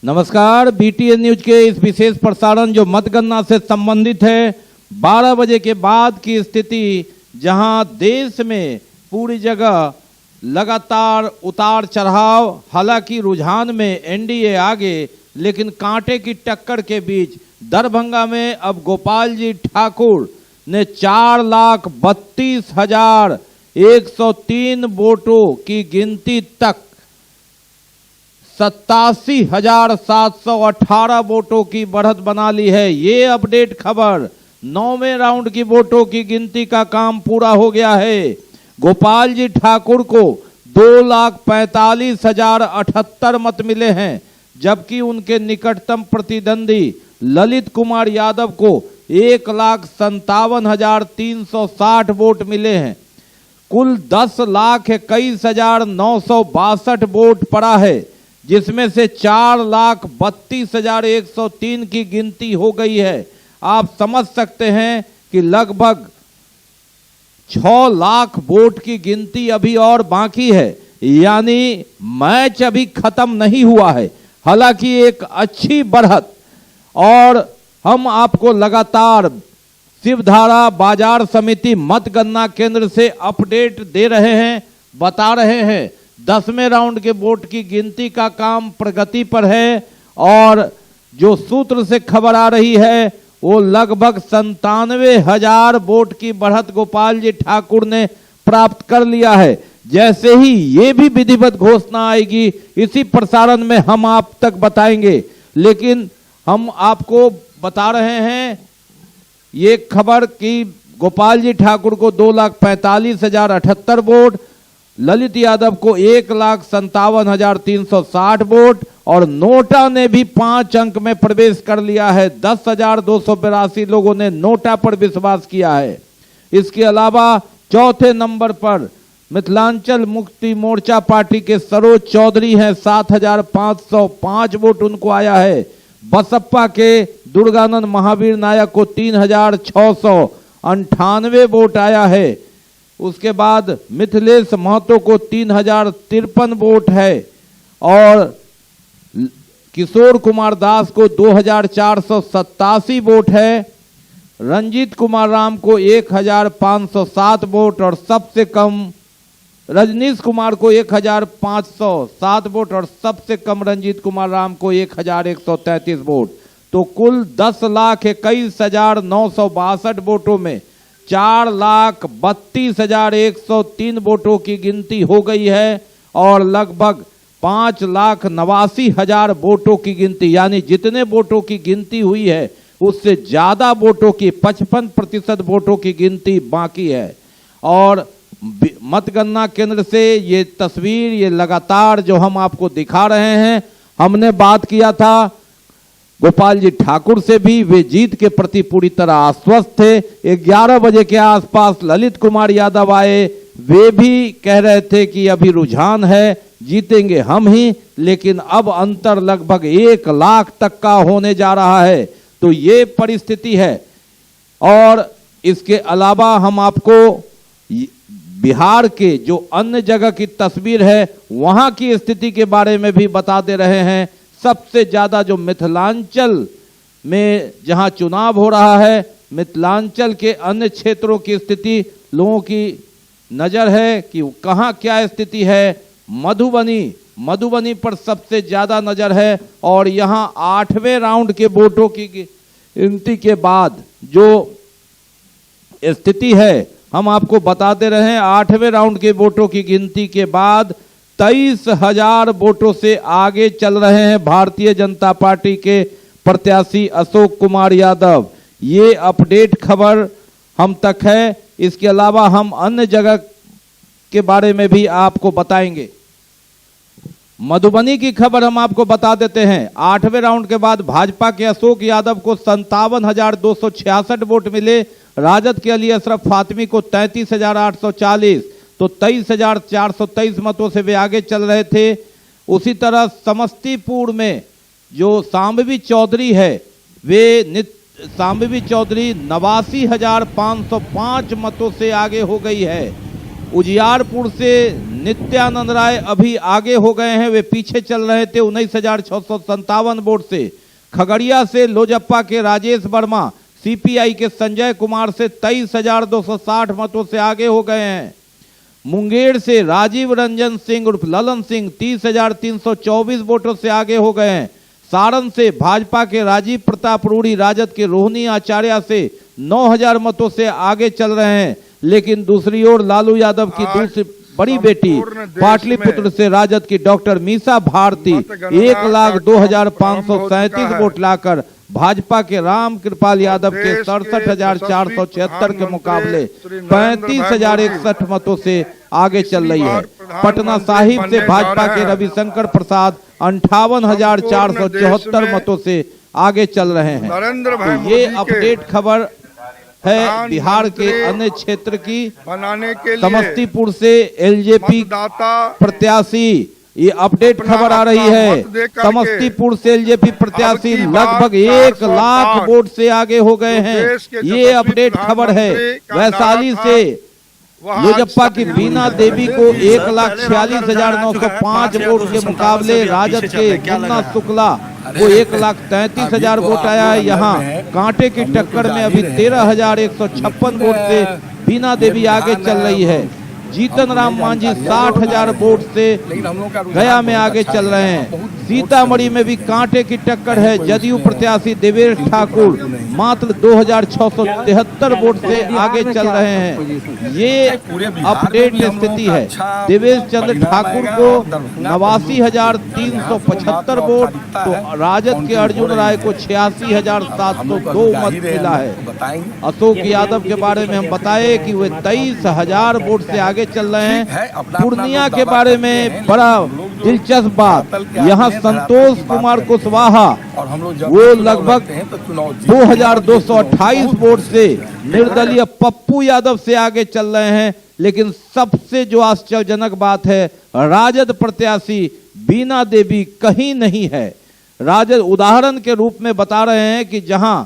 नमस्कार। BTN news के इस विशेष प्रसारण जो मतगणना से संबंधित है, 12 बजे के बाद की स्थिति जहां देश में पूरी जगह लगातार उतार चढ़ाव, हालांकि रुझान में एनडीए आगे, लेकिन कांटे की टक्कर के बीच दरभंगा में अब गोपाल जी ठाकुर ने 4,32,103 वोटों की गिनती तक 87,718 वोटों की बढ़त बना ली है। ये अपडेट खबर 9वें राउंड की वोटों की गिनती का काम पूरा हो गया है। गोपाल जी ठाकुर को 2,45,078 मत मिले हैं, जबकि उनके निकटतम प्रतिद्वंदी ललित कुमार यादव को 1,57,360 वोट मिले हैं। कुल 10,21,962 वोट पड़ा है, जिसमें से 4,32,103 की गिनती हो गई है। आप समझ सकते हैं कि लगभग 6 लाख वोट की गिनती अभी और बाकी है, यानी मैच अभी खत्म नहीं हुआ है। हालांकि एक अच्छी बढ़त, और हम आपको लगातार शिवधारा बाजार समिति मतगणना केंद्र से अपडेट दे रहे हैं, बता रहे हैं। 10वें राउंड के वोट की गिनती का काम प्रगति पर है, और जो सूत्र से खबर आ रही है वो लगभग 97,000 वोट की बढ़त गोपाल जी ठाकुर ने प्राप्त कर लिया है। जैसे ही ये भी विधिवत घोषणा आएगी, इसी प्रसारण में हम आप तक बताएंगे। लेकिन हम आपको बता रहे हैं ये खबर कि गोपाल जी ठाकुर को 2,45,078 वोट, ललित यादव को 1,57,360 वोट, और नोटा ने भी 5 अंक में प्रवेश कर लिया है। 10,282 लोगों ने नोटा पर विश्वास किया है। इसके अलावा चौथे नंबर पर मिथिलांचल मुक्ति मोर्चा पार्टी के सरोज चौधरी हैं, 7,505 वोट उनको आया है। बसपा के दुर्गानंद महावीर नायक को 3,698 वोट आया है। उसके बाद मिथिलेश महतो को 3,053 वोट है, और किशोर कुमार दास को 2,487 वोट है। रंजीत कुमार राम को 1,507 वोट, और सबसे कम रजनीश कुमार को 1,507 वोट, और सबसे कम रंजीत कुमार राम को 1,133 वोट। तो कुल 10,21,962 वोटों में 4,32,103 वोटों की गिनती हो गई है, और लगभग 5,89,000 वोटों की गिनती, यानी जितने वोटों की गिनती हुई है उससे ज्यादा वोटों की 55% वोटों की गिनती बाकी है। और मतगणना केंद्र से ये तस्वीर, ये लगातार जो हम आपको दिखा रहे हैं, हमने बात किया था गोपाल जी ठाकुर से भी, वे जीत के प्रति पूरी तरह आश्वस्त थे। 11 बजे के आसपास ललित कुमार यादव आए, वे भी कह रहे थे कि अभी रुझान है, जीतेंगे हम ही, लेकिन अब अंतर लगभग 1 लाख तक का होने जा रहा है। तो ये परिस्थिति है। और इसके अलावा हम आपको बिहार के जो अन्य जगह की तस्वीर है, वहां की स्थिति के बारे में भी बता दे रहे हैं। सबसे ज्यादा जो मिथिलांचल में जहां चुनाव हो रहा है, मिथिलांचल के अन्य क्षेत्रों की स्थिति लोगों की नजर है कि कहां क्या स्थिति है। मधुबनी पर सबसे ज्यादा नजर है, और यहां 8वें राउंड के वोटों की गिनती के बाद जो स्थिति है हम आपको बताते रहे। 8वें राउंड के वोटों की गिनती के बाद 23,000 वोटों से आगे चल रहे हैं भारतीय जनता पार्टी के प्रत्याशी अशोक कुमार यादव। ये अपडेट खबर हम तक है। इसके अलावा हम अन्य जगह के बारे में भी आपको बताएंगे। मधुबनी की खबर हम आपको बता देते हैं। 8वें राउंड के बाद भाजपा के अशोक यादव को 57,266 वोट मिले। राजद के अली अशरफ फातिमी को 33,840, तो 23,423 मतों से वे आगे चल रहे थे। उसी तरह समस्तीपुर में जो सांबवी चौधरी है, वे सांबवी चौधरी 89,505 मतों से आगे हो गई है। उजियारपुर से नित्यानंद राय अभी आगे हो गए हैं, वे पीछे चल रहे थे 19,657 वोट से। खगड़िया से लोजप्पा के राजेश वर्मा सीपीआई के संजय कुमार से 23,260 मतों से आगे हो गए हैं। मुंगेर से राजीव रंजन सिंह उर्फ ललन सिंह 30,324 वोटों से आगे हो गए हैं। सारण से भाजपा के राजीव प्रताप रूढ़ी राजद के रोहिणी आचार्य से 9,000 मतों से आगे चल रहे हैं। लेकिन दूसरी ओर लालू यादव की दूसरी बड़ी बेटी पाटलिपुत्र से राजद की डॉक्टर मीसा भारती 1,02,537 वोट लाकर भाजपा के राम कृपाल यादव के 67,476 के मुकाबले 35,061 मतों से आगे चल रही है। पटना साहिब से भाजपा के रविशंकर प्रसाद 58,474 मतों से आगे चल रहे हैं। तो ये अपडेट खबर है बिहार के अन्य क्षेत्र की। बनाने के लिए समस्तीपुर से एलजेपी प्रत्याशी, ये अपडेट खबर आ रही है, समस्तीपुर से एलजेपी प्रत्याशी लगभग 1 लाख वोट से आगे हो गए हैं। ये अपडेट खबर है। वैशाली से लोजप्पा की बीना देवी को 1,46,905 वोट के मुकाबले राजद के मुन्ना शुक्ला को 1,33,000 वोट आया है। यहाँ कांटे की टक्कर में अभी 13,156 वोट से बीना देवी आगे चल रही है। जीतन राम मांझी 60,000 वोट से गया में आगे चल रहे हैं। सीतामढ़ी में भी कांटे की टक्कर है। जदयू प्रत्याशी देवेश ठाकुर मात्र 2,673 वोट से आगे चल रहे हैं। ये अपडेट स्थिति है। देवेश चंद्र ठाकुर को 89,375 वोट, तो राजद के अर्जुन राय को 86,702 मत मिला है। अशोक यादव के बारे में हम बताए कि वे 23,000 वोट से आगे चल रहे हैं। पूर्णिया के बारे में बड़ा दिलचस्प बात, यहाँ संतोष कुमार कुशवाहा वो लगभग 2,228 वोट से निर्दलीय पप्पू यादव से आगे चल रहे हैं। लेकिन सबसे जो आश्चर्यजनक बात है, राजद प्रत्याशी बीना देवी कहीं नहीं है। राजद उदाहरण के रूप में बता रहे हैं कि जहां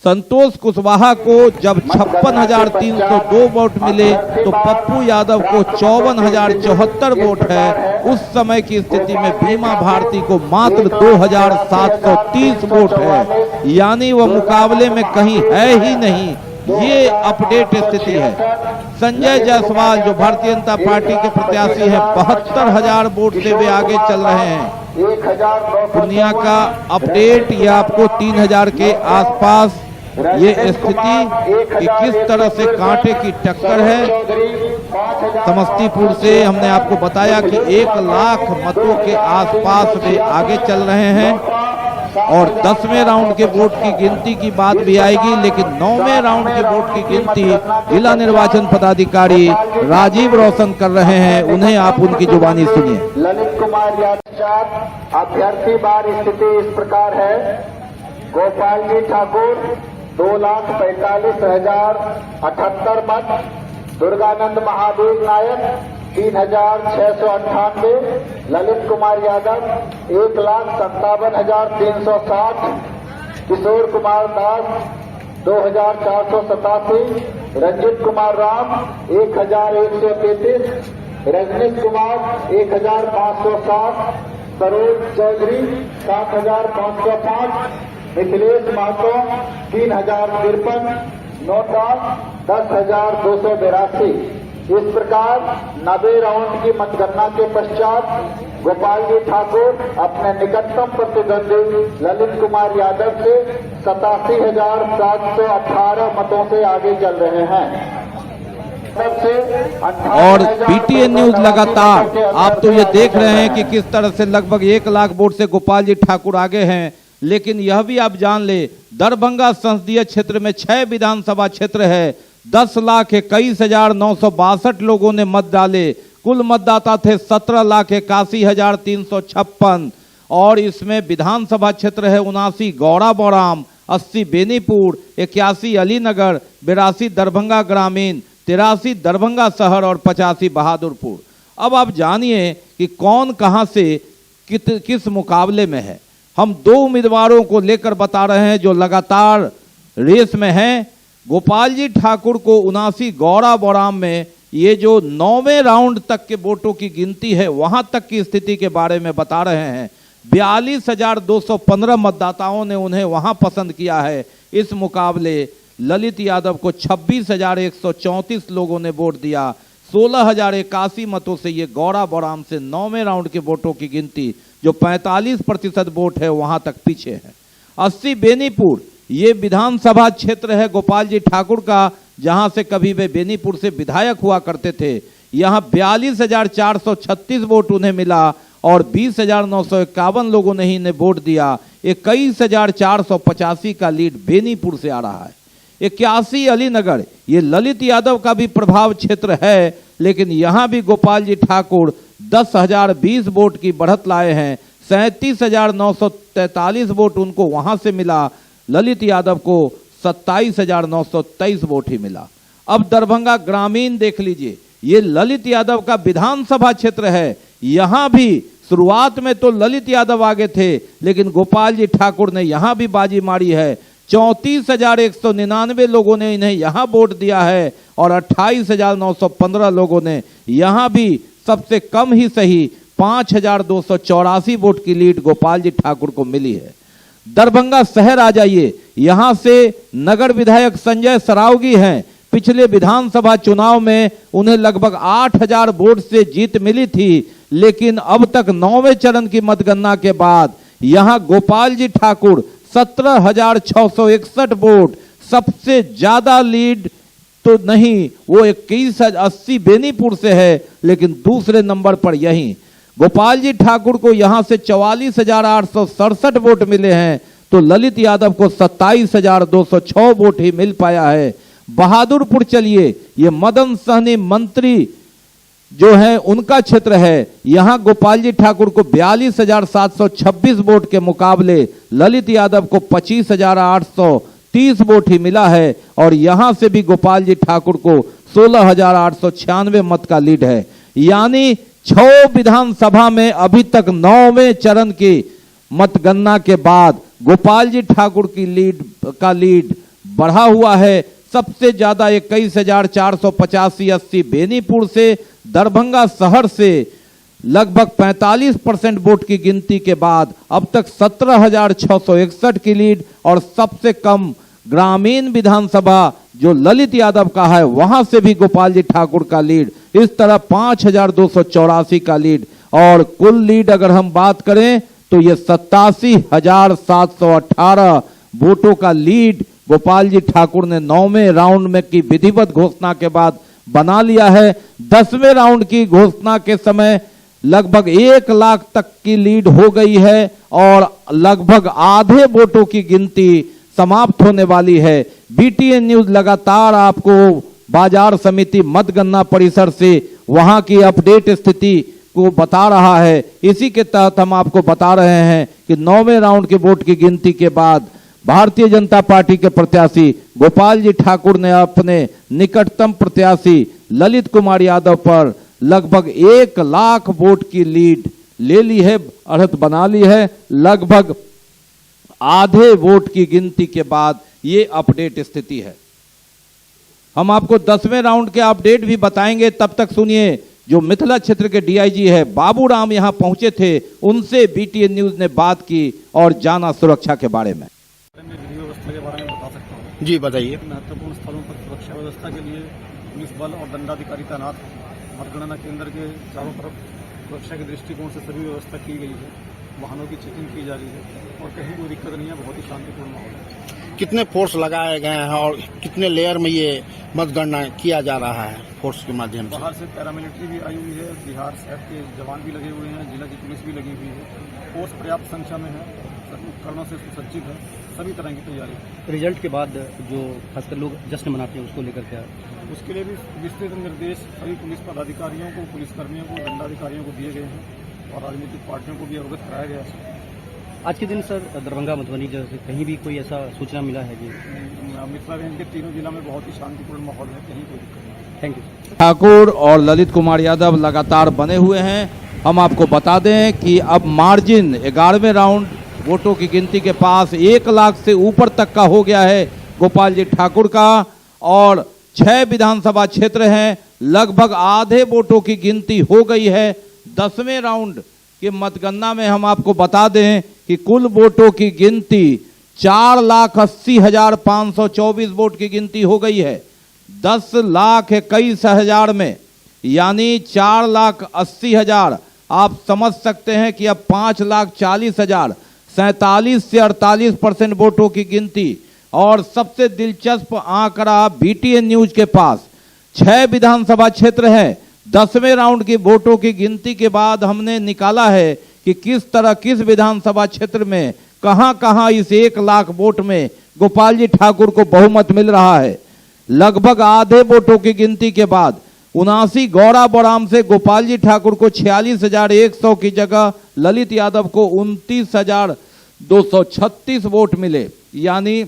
संतोष कुशवाहा को जब 56,302 वोट मिले तो पप्पू यादव को 54,074 वोट है। उस समय की स्थिति में बीमा भारती को मात्र 2,730 वोट है, यानी वह मुकाबले में कहीं है ही नहीं। ये अपडेट स्थिति है। संजय जायसवाल जो भारतीय जनता पार्टी के प्रत्याशी हैं 72,000 वोट से वे आगे चल रहे हैं। पूर्णिया का अपडेट ये आपको 3,000 के आसपास ये स्थिति कि किस तरह से कांटे की टक्कर है। समस्तीपुर से हमने आपको बताया कि 1 लाख मतों के आसपास वे आगे चल रहे हैं। और 10वें राउंड के वोट की गिनती की बात भी आएगी, लेकिन 9वें राउंड के वोट की गिनती जिला निर्वाचन पदाधिकारी राजीव रोशन कर रहे हैं। उन्हें आप उनकी जुबानी सुनिए। ललित कुमार यादव अभ्यर्थी बार स्थिति इस प्रकार है। गोपाल जी ठाकुर 2,45,078 मत। दुर्गानंद महादेव नायक 3,698। ललित कुमार यादव 1,57,360। किशोर कुमार दास 2,487। रंजीत कुमार राम 1,133। रजनीश कुमार 1,507। सरोज चौधरी 7,505। मिथिलेश महतो 3,053। नोटा 10,282। इस प्रकार 90 राउंड की मतगणना के पश्चात गोपाल जी ठाकुर अपने निकटतम प्रतिद्वंदी ललित कुमार यादव से 87,718 मतों से आगे चल रहे हैं। और बीटीएन न्यूज लगातार आप तो ये देख रहे हैं कि किस तरह से लगभग 1 लाख वोट से गोपाल जी ठाकुर आगे हैं। लेकिन यह भी आप जान ले, दरभंगा संसदीय क्षेत्र में 6 विधानसभा क्षेत्र है। 10,21,962 लोगों ने मत डाले। कुल मतदाता थे 17,81,356। और इसमें विधानसभा क्षेत्र है 79 गौड़ा बौराम, 80 बेनीपुर, 81 अलीनगर, 82 दरभंगा ग्रामीण, 83 दरभंगा शहर और 85 बहादुरपुर। अब आप जानिए कि कौन कहां से किस मुकाबले में है। हम 2 उम्मीदवारों को लेकर बता रहे हैं जो लगातार रेस में हैं। गोपाल जी ठाकुर को 79 गौड़ा बौराम में ये जो 9वें राउंड तक के वोटों की गिनती है वहां तक की स्थिति के बारे में बता रहे हैं। 42,215 मतदाताओं ने उन्हें वहां पसंद किया है। इस मुकाबले ललित यादव को 26,134 लोगों ने वोट दिया। 16,081 मतों से ये गौरा बौराम से 9वें राउंड के वोटों की गिनती जो 45% वोट है वहां तक पीछे है। 80 बेनीपुर ये विधानसभा क्षेत्र है गोपाल जी ठाकुर का, जहां से कभी वे बेनीपुर से विधायक हुआ करते थे। यहां 42,436 वोट उन्हें मिला और 20,951 लोगों ने ही इन्हें वोट दिया। 21,485 का लीड बेनीपुर से आ रहा है। 81 अलीनगर ये ललित यादव का भी प्रभाव क्षेत्र है, लेकिन यहां भी गोपाल जी ठाकुर 10,020 वोट की बढ़त लाए हैं। 37,943 वोट उनको वहां से मिला। ललित यादव को 27,923 वोट ही मिला। अब दरभंगा ग्रामीण देख लीजिए, ये ललित यादव का विधानसभा क्षेत्र है। यहां भी शुरुआत में तो ललित यादव आगे थे, लेकिन गोपाल जी ठाकुर ने यहां भी बाजी मारी है। 34,199 लोगों ने इन्हें यहां वोट दिया है और 28,915 लोगों ने यहां भी सबसे कम ही सही 5,284 वोट की लीड गोपाल जी ठाकुर को मिली है। दरभंगा शहर आ जाइए, यहां से नगर विधायक संजय सरावगी हैं। पिछले विधानसभा चुनाव में उन्हें लगभग 8,000 वोट से जीत मिली थी, लेकिन अब तक 9वें चरण की मतगणना के बाद यहां गोपाल जी ठाकुर 17,661 वोट, सबसे ज्यादा लीड तो नहीं, वो 21,80 बेनीपुर से है, लेकिन दूसरे नंबर पर यही गोपाल जी ठाकुर को यहां से 44,867 वोट मिले हैं, तो ललित यादव को 27,206 वोट ही मिल पाया है। बहादुरपुर चलिए, ये मदन सहनी मंत्री जो है उनका क्षेत्र है। यहां गोपाल जी ठाकुर को 42,726 वोट के मुकाबले ललित यादव को 25,830 वोट ही मिला है और यहां से भी गोपाल जी ठाकुर को 16,896 मत का लीड है। यानी 6 विधानसभा में अभी तक 9वें चरण की मतगणना के बाद गोपाल जी ठाकुर की लीड बढ़ा हुआ है। सबसे ज्यादा 21,485 बेनीपुर से, दरभंगा शहर से लगभग 45% वोट की गिनती के बाद अब तक 17,661 की लीड और सबसे कम ग्रामीण विधानसभा जो ललित यादव का है वहां से भी गोपाल जी ठाकुर का लीड। इस तरह 5,284 का लीड और कुल लीड अगर हम बात करें तो ये 87,718 वोटों का लीड गोपाल जी ठाकुर ने 9वें राउंड में की विधिवत घोषणा के बाद बना लिया है। 10वें राउंड की घोषणा के समय लगभग 1 लाख तक की लीड हो गई है और लगभग आधे वोटों की गिनती समाप्त होने वाली है। बीटीएन न्यूज लगातार आपको बाजार समिति मतगणना परिसर से वहां की अपडेट स्थिति को बता रहा है। इसी के तहत हम आपको बता रहे हैं कि 9वें राउंड के वोट की गिनती के बाद भारतीय जनता पार्टी के प्रत्याशी गोपाल जी ठाकुर ने अपने निकटतम प्रत्याशी ललित कुमार यादव पर लगभग 1 लाख वोट की लीड ले ली है, बढ़त बना ली है। लगभग आधे वोट की गिनती के बाद ये अपडेट स्थिति है। हम आपको 10वें राउंड के अपडेट भी बताएंगे, तब तक सुनिए जो मिथिला क्षेत्र के डीआईजी है बाबूराम यहां पहुंचे थे, उनसे बीटीएन न्यूज ने बात की और जाना सुरक्षा के बारे में। विधि व्यवस्था के बारे में बता सकता हूँ। जी बताइए। महत्वपूर्ण स्थलों पर सुरक्षा व्यवस्था के लिए पुलिस बल और दंडाधिकारी तैनात हैं। मतगणना केंद्र के चारों तरफ सुरक्षा के दृष्टिकोण से सभी व्यवस्था की गई है। वाहनों की चेकिंग की जा रही है और कहीं कोई दिक्कत नहीं है। बहुत ही शांतिपूर्ण माहौल है। कितने फोर्स लगाए गए हैं और कितने लेयर में ये मतगणना किया जा रहा है फोर्स के माध्यम से? बाहर से पैरामिलिट्री भी आई हुई है, बिहार साइड के जवान भी लगे हुए हैं, जिला की पुलिस भी लगी हुई है। फोर्स पर्याप्त संख्या में है, उपकरणों से सुसज्जित है, सभी तरह की तैयारी है। रिजल्ट के बाद जो खासकर लोग जश्न मनाते हैं उसको लेकर के उसके लिए भी विस्तृत निर्देश सभी पुलिस पदाधिकारियों को, पुलिसकर्मियों को, दंडाधिकारियों को दिए गए हैं और राजनीतिक पार्टियों को भी अवगत कराया गया है। आज के दिन सर दरभंगा मधुबनी जैसे कहीं भी कोई ऐसा सूचना मिला है कि मिथिला रेंज के तीनों जिला में बहुत ही शांतिपूर्ण माहौल है, कहीं कोई दिक्कत नहीं। Thank you. ठाकुर और ललित कुमार यादव लगातार बने हुए हैं। हम आपको बता दें कि अब मार्जिन 11वें राउंड वोटों की गिनती के पास 1 लाख से ऊपर तक का हो गया है गोपाल जी ठाकुर का और 6 विधानसभा क्षेत्र हैं। लगभग आधे वोटों की गिनती हो गई है। 10वें राउंड के मतगणना में हम आपको बता दें कि कुल वोटों की गिनती 4,80,524 वोट की गिनती हो गई है। 10,21,000 में, यानी 4,80,000। आप समझ सकते हैं कि अब 5,40,000, 47 से 48% वोटों की गिनती। और सबसे दिलचस्प आंकड़ा बीटीएन न्यूज के पास 6 विधानसभा क्षेत्र है। 10वें राउंड की वोटों की गिनती के बाद हमने निकाला है कि किस तरह किस विधानसभा क्षेत्र में कहां-कहां इस 1 लाख वोट में गोपाल जी ठाकुर को बहुमत मिल रहा है। लगभग आधे वोटों की गिनती के बाद 79 गौड़ा बौराम से गोपाल जी ठाकुर को 46,100 की जगह ललित यादव को 29,236 वोट मिले, यानी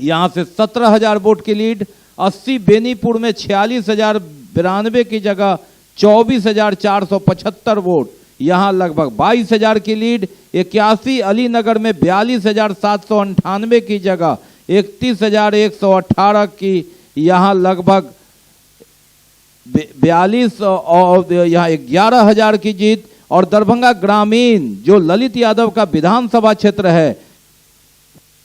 यहां से 17,000 वोट की लीड। 80 बेनीपुर में 46,092 की जगह 24,475 वोट, यहां लगभग 22,000 की लीड। 81 अलीनगर में 42,798 की जगह 31,118 की, यहां लगभग 42 और यहाँ 11,000 की जीत। और दरभंगा ग्रामीण जो ललित यादव का विधानसभा क्षेत्र है,